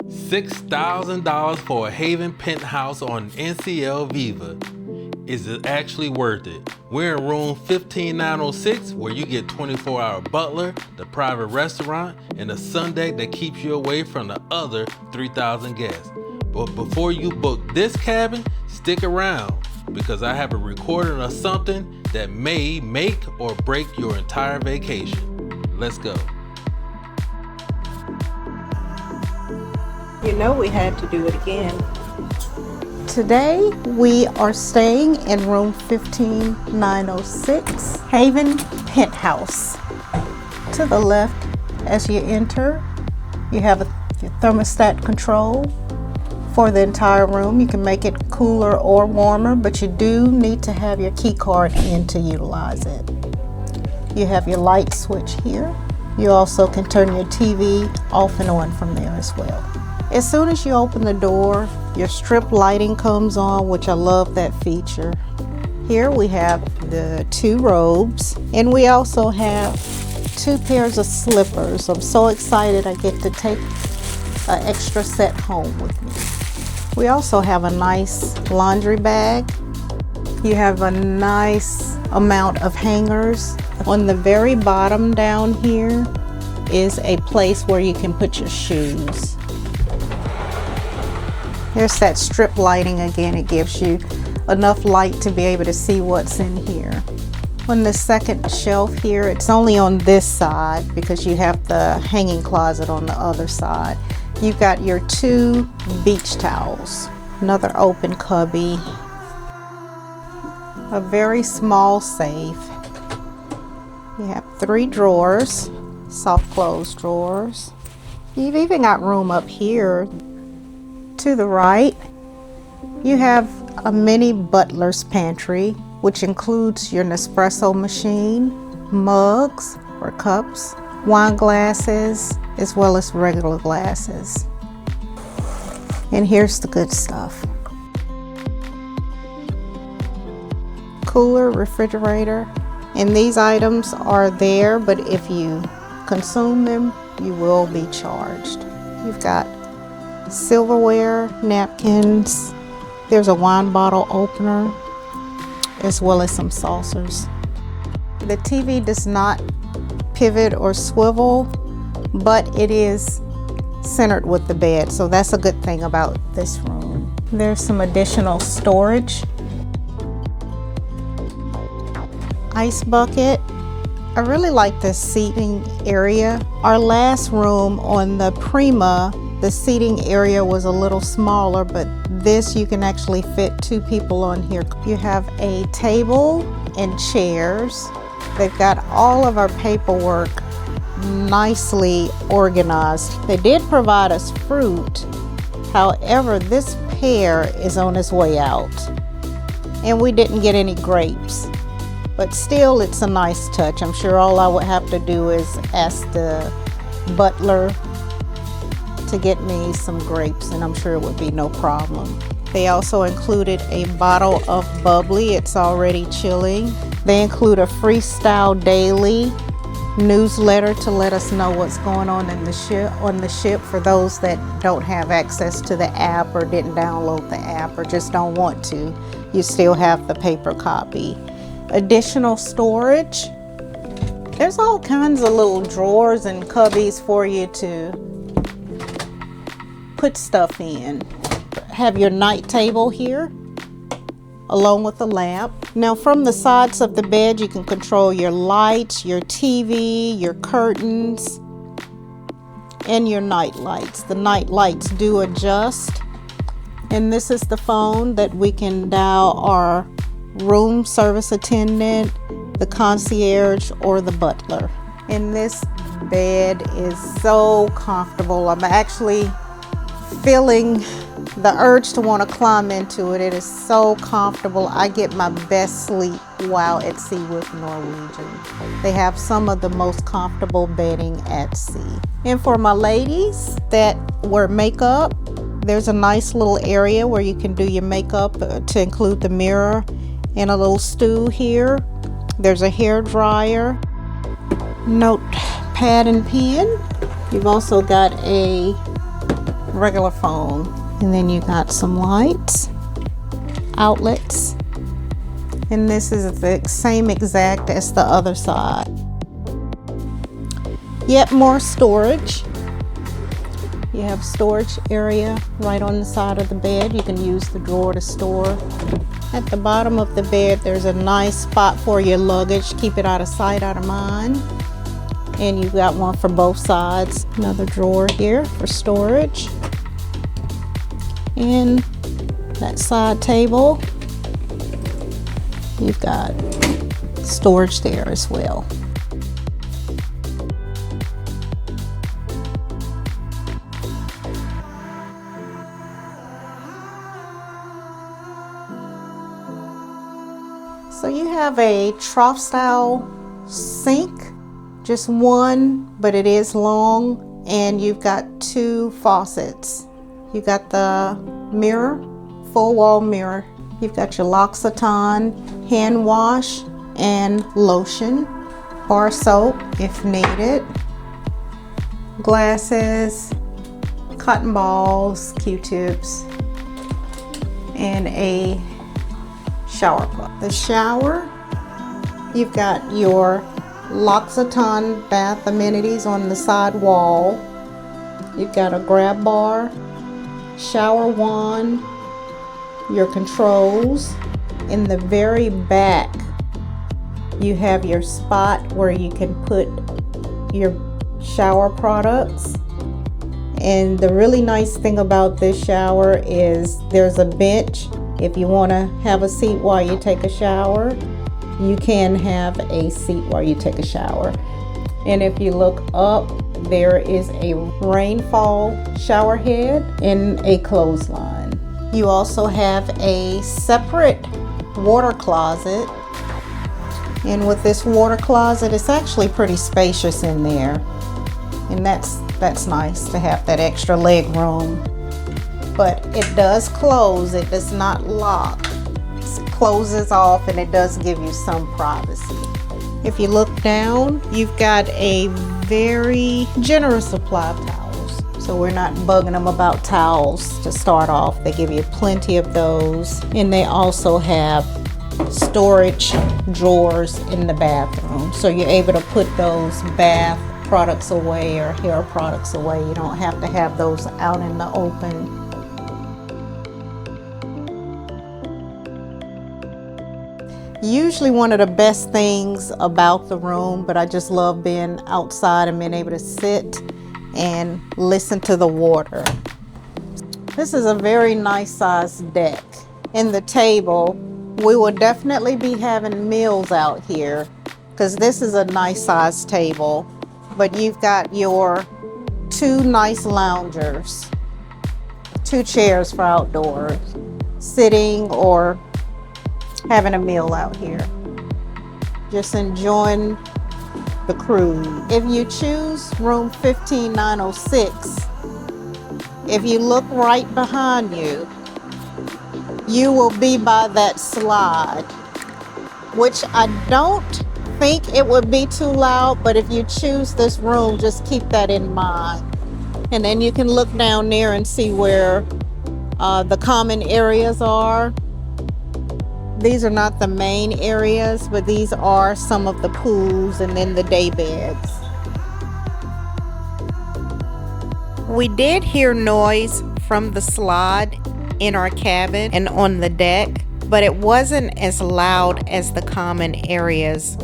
$6,000 for a Haven Penthouse on NCL Viva. Is it actually worth it? We're in room 15906 where you get 24-hour Butler, the private restaurant, and a sun deck that keeps you away from the other 3,000 guests. But before you book this cabin, stick around because I have a recording of something that may make or break your entire vacation. Let's go. You know we had to do it again. Today we are staying in room 15906, Haven Penthouse. To the left as you enter, you have your thermostat control for the entire room. You can make it cooler or warmer, but you do need to have your key card in to utilize it. You have your light switch here. You also can turn your TV off and on from there as well. As soon as you open the door, your strip lighting comes on, which I love that feature. Here we have the 2 robes, and we also have 2 pairs of slippers. I'm so excited I get to take an extra set home with me. We also have a nice laundry bag. You have a nice amount of hangers. On the very bottom down here is a place where you can put your shoes. There's that strip lighting again. It gives you enough light to be able to see what's in here. On the second shelf here, it's only on this side because you have the hanging closet on the other side. You've got your 2 beach towels, another open cubby, a very small safe. You have 3 drawers, soft close drawers. You've even got room up here. To the right, you have a mini Butler's pantry, which includes your Nespresso machine, mugs or cups, wine glasses, as well as regular glasses. And here's the good stuff. Cooler, refrigerator, and these items are there, but if you consume them, you will be charged. You've got silverware, napkins, there's a wine bottle opener, as well as some saucers. The TV does not pivot or swivel, but it is centered with the bed, so that's a good thing about this room. There's some additional storage. Ice bucket. I really like this seating area. Our last room on the Prima, the seating area was a little smaller, but this you can actually fit 2 people on here. You have a table and chairs. They've got all of our paperwork nicely organized. They did provide us fruit. However, this pear is on its way out. And we didn't get any grapes. But still, it's a nice touch. I'm sure all I would have to do is ask the butler to get me some grapes, and I'm sure it would be no problem. They also included a bottle of bubbly. It's already chilling. They include a Freestyle Daily newsletter to let us know what's going on in the ship for those that don't have access to the app or didn't download the app or just don't want to. You still have the paper copy. Additional storage. There's all kinds of little drawers and cubbies for you to put stuff in. Have your night table here along with the lamp. Now from the sides of the bed you can control your lights, your TV, your curtains, and your night lights. The night lights do adjust, and this is the phone that we can dial our room service attendant, the concierge, or the butler. And this bed is so comfortable. I'm actually feeling the urge to want to climb into it. It is so comfortable. I get my best sleep while at sea with Norwegian. They have some of the most comfortable bedding at sea. And for my ladies that wear makeup, there's a nice little area where you can do your makeup to include the mirror and a little stool here. There's a hair dryer, notepad and pen. You've also got a regular phone. And then you got some lights, outlets, and this is the same exact as the other side. Yet more storage. You have storage area right on the side of the bed. You can use the drawer to store. At the bottom of the bed, there's a nice spot for your luggage. Keep it out of sight, out of mind. And you've got one for both sides. Another drawer here for storage. And that side table, you've got storage there as well. So you have a trough style sink, just one, but it is long, and you've got two faucets. You got the mirror, full wall mirror. You've got your L'Occitane hand wash and lotion, bar soap if needed, glasses, cotton balls, Q-tips, and a shower cup. The shower, you've got your L'Occitane bath amenities on the side wall. You've got a grab bar, shower wand, your controls. In the very back, you have your spot where you can put your shower products. And the really nice thing about this shower is there's a bench. If you want to have a seat while you take a shower, you can have a seat while you take a shower. And if you look up, there is a Rainfall shower head and a clothesline. You also have a separate water closet. And with this water closet, it's actually pretty spacious in there. And that's nice to have that extra leg room. But it does close, it does not lock. It closes off and it does give you some privacy. If you look down, you've got a very generous supply of towels. So we're not bugging them about towels to start off. They give you plenty of those. And they also have storage drawers in the bathroom. So you're able to put those bath products away or hair products away. You don't have to have those out in the open. Usually one of the best things about the room, but I just love being outside and being able to sit and listen to the water. This is a very nice sized deck. In the table, we will definitely be having meals out here because this is a nice sized table, but you've got your two nice loungers, two chairs for outdoors, sitting or having a meal out here, just enjoying the cruise. If you choose room 15906, if you look right behind you, you will be by that slide, which I don't think it would be too loud, but if you choose this room, just keep that in mind. And then you can look down there and see where the common areas are. These are not the main areas, but these are some of the pools and then the day beds. We did hear noise from the slide in our cabin and on the deck, but it wasn't as loud as the common areas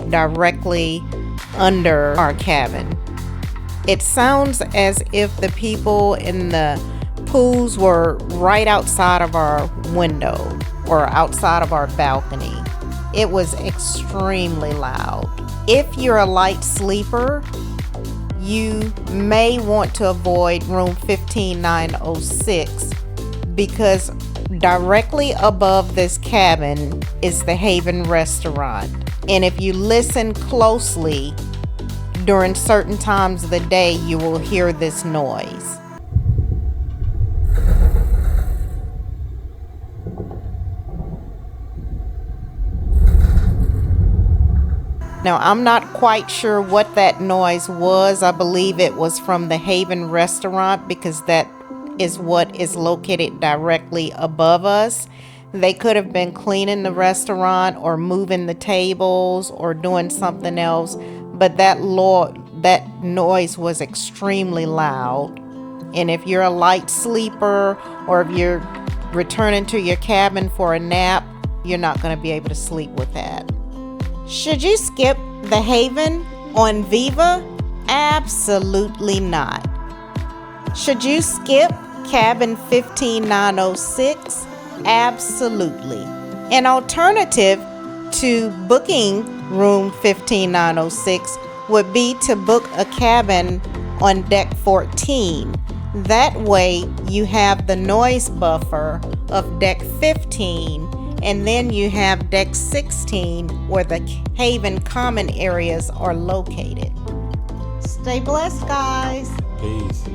directly under our cabin. It sounds as if the people in the pools were right outside of our window or outside of our balcony. It was extremely loud. If you're a light sleeper, you may want to avoid room 15906 because directly above this cabin is the Haven restaurant. And if you listen closely during certain times of the day, you will hear this noise. Now, I'm not quite sure what that noise was. I believe it was from the Haven restaurant because that is what is located directly above us. They could have been cleaning the restaurant or moving the tables or doing something else, but that noise was extremely loud. And if you're a light sleeper or if you're returning to your cabin for a nap, you're not going to be able to sleep with that. Should you skip the Haven on Viva? Absolutely not. Should you skip cabin 15906? Absolutely. An alternative to booking room 15906 would be to book a cabin on deck 14. That way you have the noise buffer of deck 15, and then you have deck 16 where the Haven common areas are located. Stay blessed, guys. Peace.